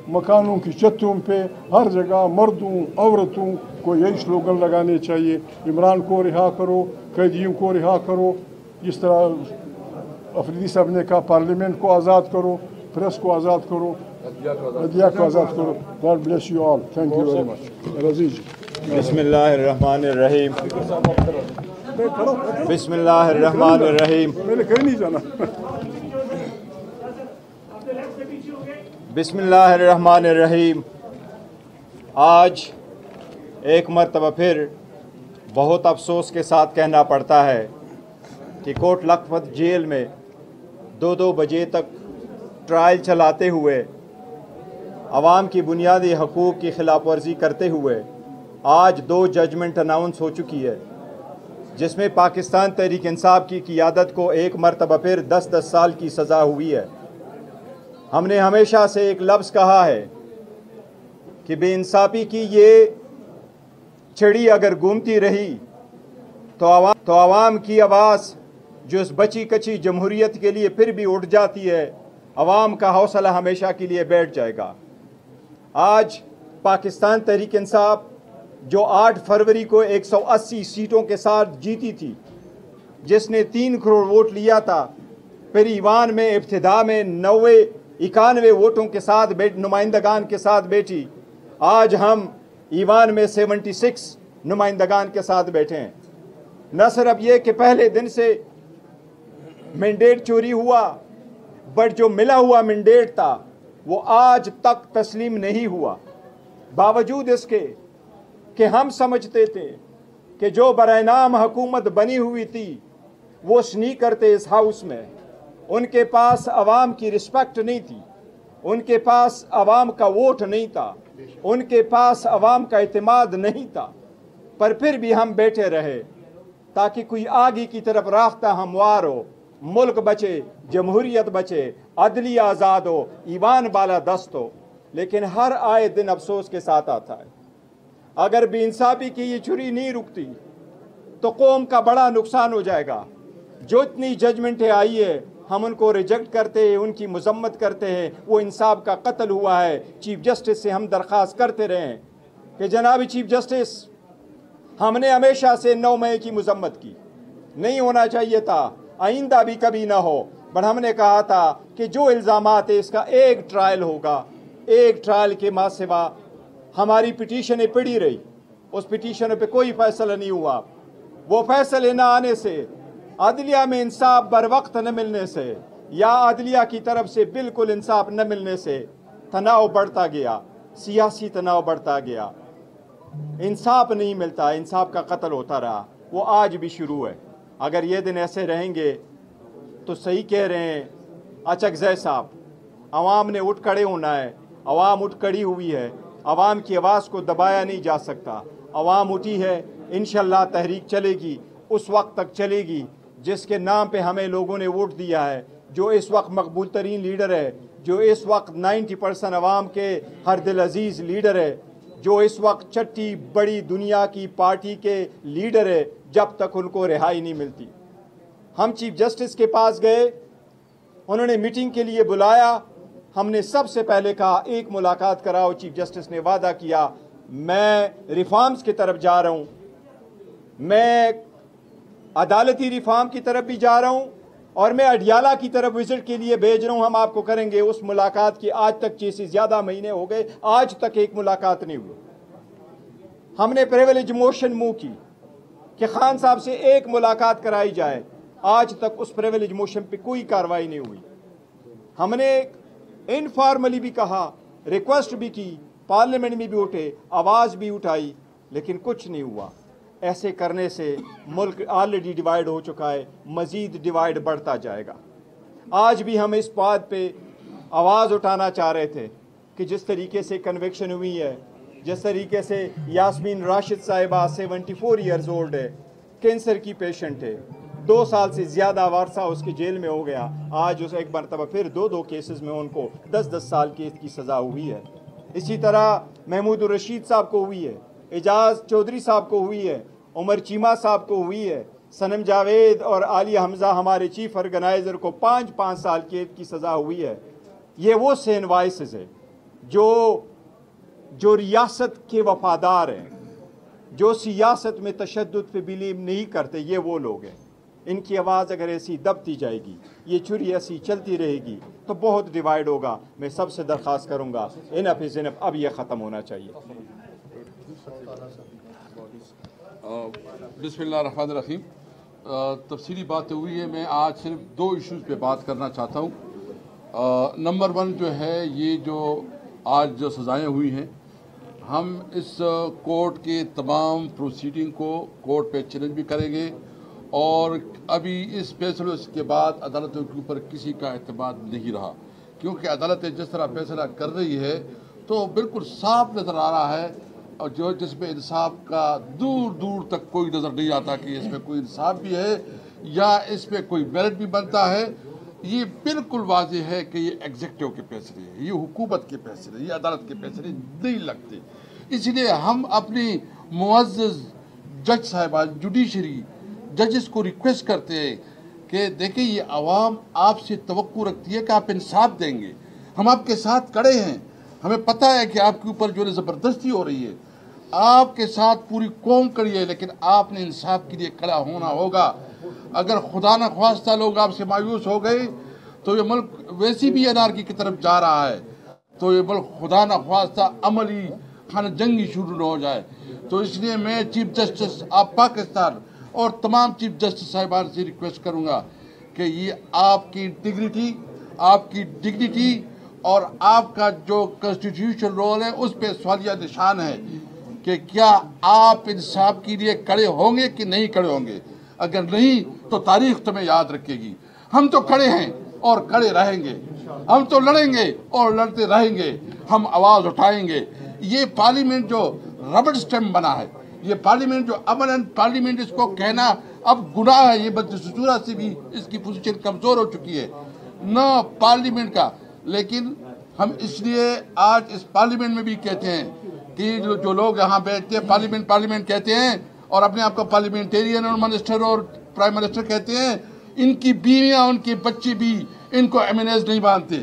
मकानों की छतों पे हर जगह मर्दों औरतों को यही स्लोगन लगाने चाहिए, इमरान को रिहा करो, कैदियों को रिहा करो। जिस तरह अफरीदी साहब ने कहा पार्लियामेंट को आज़ाद करो, प्रेस को आज़ाद करो, मीडिया को आज़ाद करो। God bless you all, thank you very much. रजीज बिस्मिल्लाहिर्रहमानिर्रहीम। बिस्मिल्लाहिर्रहमानिर्रहीम। मैंने कहीं नहीं जाना। बिस्मिल्लाहिर्रहमानिर्रहीम। आज एक मरतबा फिर बहुत अफसोस के साथ कहना पड़ता है कि कोट लखपत जेल में 2-2 बजे तक ट्रायल चलाते हुए आवाम की बुनियादी हकूक़ की खिलाफ वर्जी करते हुए आज 2 जजमेंट अनाउंस हो चुकी है, जिसमें पाकिस्तान तहरीक इंसाफ की क़ियादत को एक मरतबा फिर 10-10 साल की सज़ा हुई है। हमने हमेशा से एक लफ्ज़ कहा है कि बेइंसाफ़ी की ये चिड़ी अगर घूमती रही तो आवाम की आवाज़ जो इस बची कची जमहूरियत के लिए फिर भी उठ जाती है, आवाम का हौसला हमेशा के लिए बैठ जाएगा। आज पाकिस्तान तहरीक इंसाफ जो 8 फरवरी को 180 सीटों के साथ जीती थी, जिसने 3 करोड़ वोट लिया था, फिर ईवान में इब्तिदा में 91 वोटों के साथ नुमाइंदगान के साथ बैठी। आज हम ईवान में 76 नुमाइंदगान के साथ बैठे हैं। न सिर्फ ये कि पहले दिन से मैंडेट चोरी हुआ, बट जो मिला हुआ मैंडेट था वो आज तक तस्लीम नहीं हुआ, बावजूद इसके कि हम समझते थे कि जो बराए नाम हुकूमत बनी हुई थी वो स्नीक करते इस हाउस में। उनके पास आवाम की रिस्पेक्ट नहीं थी, उनके पास आवाम का वोट नहीं था, उनके पास आवाम का एतमाद नहीं था, पर फिर भी हम बैठे रहे ताकि कोई आगे की तरफ रास्ता हमवार हो, मुल्क बचे, जमहूरियत बचे, अदली आज़ाद हो, ईवान बाला दस्त हो। लेकिन हर आए दिन अफसोस के साथ आता है, अगर बेइंसाफ़ी की ये छुरी नहीं रुकती तो कौम का बड़ा नुकसान हो जाएगा। जो इतनी जजमेंटें आई है हम उनको रिजेक्ट करते हैं, उनकी मजम्मत करते हैं। वो इंसाफ का कत्ल हुआ है। चीफ जस्टिस से हम दरख्वास्त करते रहे हैं कि जनाब चीफ जस्टिस, हमने हमेशा से 9 मई की मजम्मत की, नहीं होना चाहिए था, आइंदा भी कभी ना हो, पर हमने कहा था कि जो इल्ज़ामात है इसका एक ट्रायल होगा। एक ट्रायल के मां सिवा हमारी पिटीशनें पड़ी रही, उस पिटीशन पे कोई फैसला नहीं हुआ। वो फैसले न आने से, अदलिया में इंसाफ बर वक्त न मिलने से, या अदलिया की तरफ से बिल्कुल इंसाफ न मिलने से तनाव बढ़ता गया, सियासी तनाव बढ़ता गया, इंसाफ नहीं मिलता, इंसाफ का कत्ल होता रहा। वो आज भी शुरू है। अगर ये दिन ऐसे रहेंगे तो सही कह रहे हैं अचकज़ई साहब, आवाम ने उठ खड़े होना है। आवाम उठ खड़ी हुई है, आवाम की आवाज़ को दबाया नहीं जा सकता। आवाम उठी है, इंशाअल्लाह तहरीक चलेगी, उस वक्त तक चलेगी जिसके नाम पे हमें लोगों ने वोट दिया है, जो इस वक्त मकबूल तरीन लीडर है, जो इस वक्त 90% आवाम के हर दिल अजीज़ लीडर है, जो इस वक्त छठी बड़ी दुनिया की पार्टी के लीडर है, जब तक उनको रिहाई नहीं मिलती। हम चीफ जस्टिस के पास गए, उन्होंने मीटिंग के लिए बुलाया। हमने सबसे पहले कहा एक मुलाकात कराओ। चीफ जस्टिस ने वादा किया, मैं रिफॉर्म्स की तरफ जा रहा हूँ, मैं अदालती रिफॉर्म की तरफ भी जा रहा हूँ, और मैं अडियाला की तरफ विजिट के लिए भेज रहा हूँ, हम आपको करेंगे। उस मुलाकात की आज तक 6 से ज़्यादा महीने हो गए, आज तक एक मुलाकात नहीं हुई। हमने प्रिविलेज मोशन मूव की कि खान साहब से एक मुलाकात कराई जाए, आज तक उस प्रिविलेज मोशन पे कोई कार्रवाई नहीं हुई। हमने इनफॉर्मली भी कहा, रिक्वेस्ट भी की, पार्लियामेंट में भी उठे, आवाज़ भी उठाई, लेकिन कुछ नहीं हुआ। ऐसे करने से मुल्क ऑलरेडी डिवाइड हो चुका है, मज़ीद डिवाइड बढ़ता जाएगा। आज भी हम इस बात पे आवाज़ उठाना चाह रहे थे कि जिस तरीके से कन्विक्शन हुई है, जिस तरीके से यास्मीन राशिद साहिबा 74 ईयर्स ओल्ड है, कैंसर की पेशेंट है, 2 साल से ज़्यादा वारसा उसके जेल में हो गया। आज उस एक मरतबा फिर 2 केसेस में उनको 10-10 साल की सज़ा हुई है। इसी तरह महमूद रशीद साहब को हुई है, एजाज चौधरी साहब को हुई है, उमर चीमा साहब को हुई है, सनम जावेद और आलिया हमजा हमारे चीफ ऑर्गेनाइज़र को 5-5 साल की सज़ा हुई है। ये वो सेन वॉइसेस है जो रियासत के वफादार हैं, जो सियासत में तशद्दुद पे बिलीव नहीं करते, ये वो लोग हैं। इनकी आवाज़ अगर ऐसी दबती जाएगी, ये छुरी ऐसी चलती रहेगी तो बहुत डिवाइड होगा। मैं सबसे दरख्वास्त करूँगा, इनफ इज़ इनफ, अब ये ख़त्म होना चाहिए। बिस्मिल्लाहिर्रहमानिर्रहीम। तफसीली बातें हुई है, मैं आज सिर्फ 2 इश्यूज़ पे बात करना चाहता हूँ। नंबर 1 जो है, ये जो आज जो सज़ाएँ हुई हैं, हम इस कोर्ट के तमाम प्रोसीडिंग को कोर्ट पे चैलेंज भी करेंगे और अभी इस फैसले के बाद अदालतों के ऊपर किसी का एतमाद नहीं रहा, क्योंकि अदालतें जिस तरह फैसला कर रही है तो बिल्कुल साफ नज़र आ रहा है, और जो जिसमें इंसाफ का दूर दूर तक कोई नज़र नहीं आता कि इसमें कोई इंसाफ भी है या इसमें कोई मेरिट भी बनता है। ये बिल्कुल वाज़ेह है कि ये एग्जीक्यूटिव के फैसले हैं, ये हुकूमत के फैसले, ये अदालत के फैसले नहीं लगते। इसलिए हम अपनी मुअज़्ज़ज़ जज साहिबान, जुडिशरी जजेस को रिक्वेस्ट करते हैं कि देखिए, ये आवाम आपसे तवक्कुर रखती है कि आप इंसाफ देंगे। हम आपके साथ खड़े हैं, हमें पता है कि आपके ऊपर जो है ज़बरदस्ती हो रही है, आपके साथ पूरी कौम खड़ी है, लेकिन आपने इंसाफ के लिए खड़ा होना होगा। अगर खुदा न ख्वास्ता लोग आपसे मायूस हो गए तो ये मुल्क वैसी भी अनारकी की तरफ जा रहा है, तो ये मुल्क खुदा न ख्वास्ता अमली खाना जंगी शुरू न हो जाए। तो इसलिए मैं चीफ जस्टिस ऑफ पाकिस्तान और तमाम चीफ जस्टिस साहिबान से रिक्वेस्ट करूँगा कि ये आपकी आपकी डिग्निटी और आपका जो कॉन्स्टिट्यूशनल रोल है उस पर सवालिया निशान है कि क्या आप इंसाफ के लिए खड़े होंगे कि नहीं खड़े होंगे। अगर नहीं तो तारीख तुम्हें याद रखेगी। हम तो खड़े हैं और खड़े रहेंगे, हम तो लड़ेंगे और लड़ते रहेंगे, हम आवाज़ उठाएंगे। ये पार्लियामेंट जो रबड़ स्टैम्प बना है, ये पार्लियामेंट जो अमलन पार्लियामेंट, इसको कहना अब गुनाह है। ये बदसूरत से भी इसकी पोजीशन कमज़ोर हो चुकी है न पार्लियामेंट का। लेकिन हम इसलिए आज इस पार्लियामेंट में भी कहते हैं कि जो लोग यहाँ बैठते हैं पार्लियामेंट कहते हैं और अपने आप को पार्लियामेंटेरियन और मिनिस्टर और प्राइम मिनिस्टर कहते हैं, इनकी बीवियाँ उनके बच्चे भी इनको एमएनएस नहीं मानते।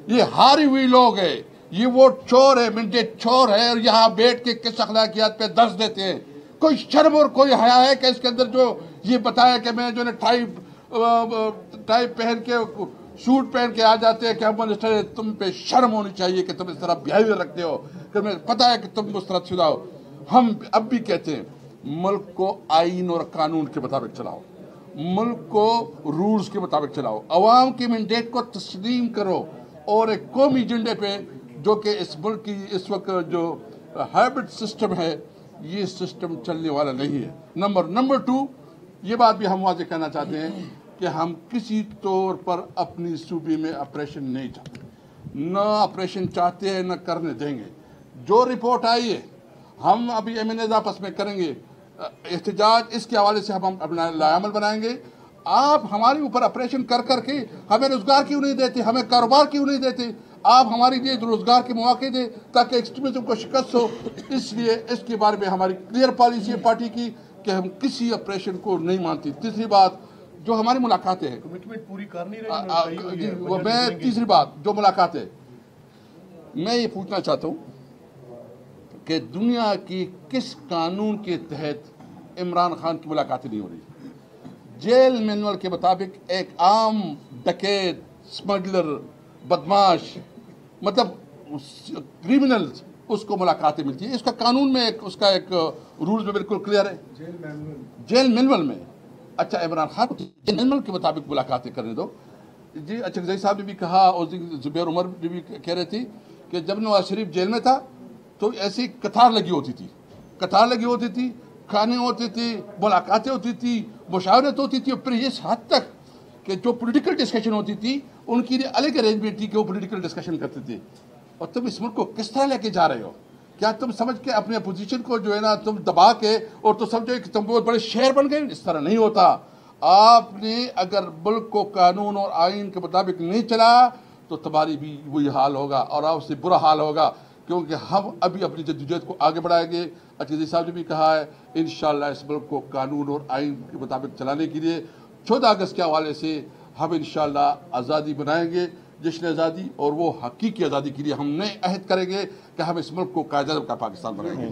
ये हारी हुई लोग हैं, ये वो चोर है, मैंडेट चोर है, और यहाँ बैठ के किस अखलाकियात पे दर्ज देते हैं। कोई शर्म और कोई हया है कि इसके अंदर जो ये बताया कि मैं जो है टाई पहन के सूट पहन के आ जाते हैं कि हम मिनिस्टर है, तुम पे शर्म होनी चाहिए कि तुम इस तरह बिहेवियर रखते हो, कि मैं पता है कि तुम मुस्तरद हो। हम अब भी कहते हैं मुल्क को आइन और कानून के मुताबिक चलाओ, मुल्क को रूल्स के मुताबिक चलाओ, अवाम के मैंडेट को तस्लीम करो और एक कौमी एजेंडे पे जो कि इस मुल्क की इस वक्त जो हैबिट सिस्टम है, ये सिस्टम चलने वाला नहीं है। नंबर 2, ये बात भी हम वाज़ेह कहना चाहते हैं कि हम किसी तौर पर अपनी सूबे में ऑपरेशन नहीं चाहते, न ऑपरेशन चाहते हैं, न करने देंगे। जो रिपोर्ट आई है हम अभी एमएनएस आपस में करेंगे एहतजाज, इसके हवाले से हम अपना लायामल बनाएंगे। आप हमारे ऊपर ऑपरेशन कर करके हमें रोजगार क्यों नहीं देते, हमें कारोबार क्यों नहीं देते? आप हमारे लिए रोजगार के मौके दें ताकि एक्सट्रीमिज्म को शिकस्त हो। इसलिए इसके बारे में हमारी क्लियर पॉलिसी है पार्टी की कि हम किसी ऑपरेशन को नहीं मानती। तीसरी बात, जो हमारी मुलाकातें हैं, कमिटमेंट पूरी कर नहीं रही। मैं तीसरी बात, जो मुलाकातें, मैं ये पूछना चाहता हूँ कि दुनिया की किस कानून के तहत इमरान खान की मुलाकातें नहीं हो रही? जेल मैनुअल के मुताबिक एक आम डकैत, स्मगलर, बदमाश, मतलब क्रिमिनल्स, उसको मुलाकातें मिलती है। इसका कानून में उसका एक रूल्स में बिल्कुल क्लियर है, जेल मैनुअल में। अच्छा, इमरान खान जेल मैनुअल के मुताबिक मुलाकातें करने दो जी। अच्छा, जय साहब ने भी कहा और जुबैर उमर भी कह रहे थे कि जब नवाज शरीफ जेल में था तो ऐसी कतार लगी होती थी, खाने होते थे, मुलाकातें होती थी, मुशावरत होती थी, और फिर इस हद तक कि जो पॉलिटिकल डिस्कशन होती थी उनकी अलग अरेंजमेंट थी कि वो पॉलिटिकल डिस्कशन करते थे। और तुम इस मुल्क को किस तरह लेके जा रहे हो? क्या तुम समझ के अपने अपोजिशन को जो है ना तुम दबा के और तो समझो कि तुम बहुत बड़े शेर बन गए? इस तरह नहीं होता। आपने अगर मुल्क को कानून और आइन के मुताबिक नहीं चला तो तुम्हारी भी वही हाल होगा और आपसे बुरा हाल होगा, क्योंकि हम अभी अपनी जद्दोजहद को आगे बढ़ाएंगे। अजीज साहब ने भी कहा है इंशाअल्लाह इस मुल्क को कानून और आइन के मुताबिक चलाने के लिए 14 अगस्त के हवाले से हम इंशाअल्लाह आज़ादी बनाएंगे। जश्न आज़ादी और वो हकीकी आज़ादी के लिए हम नए अहद करेंगे कि हम इस मुल्क को कायदे का पाकिस्तान बनाएंगे।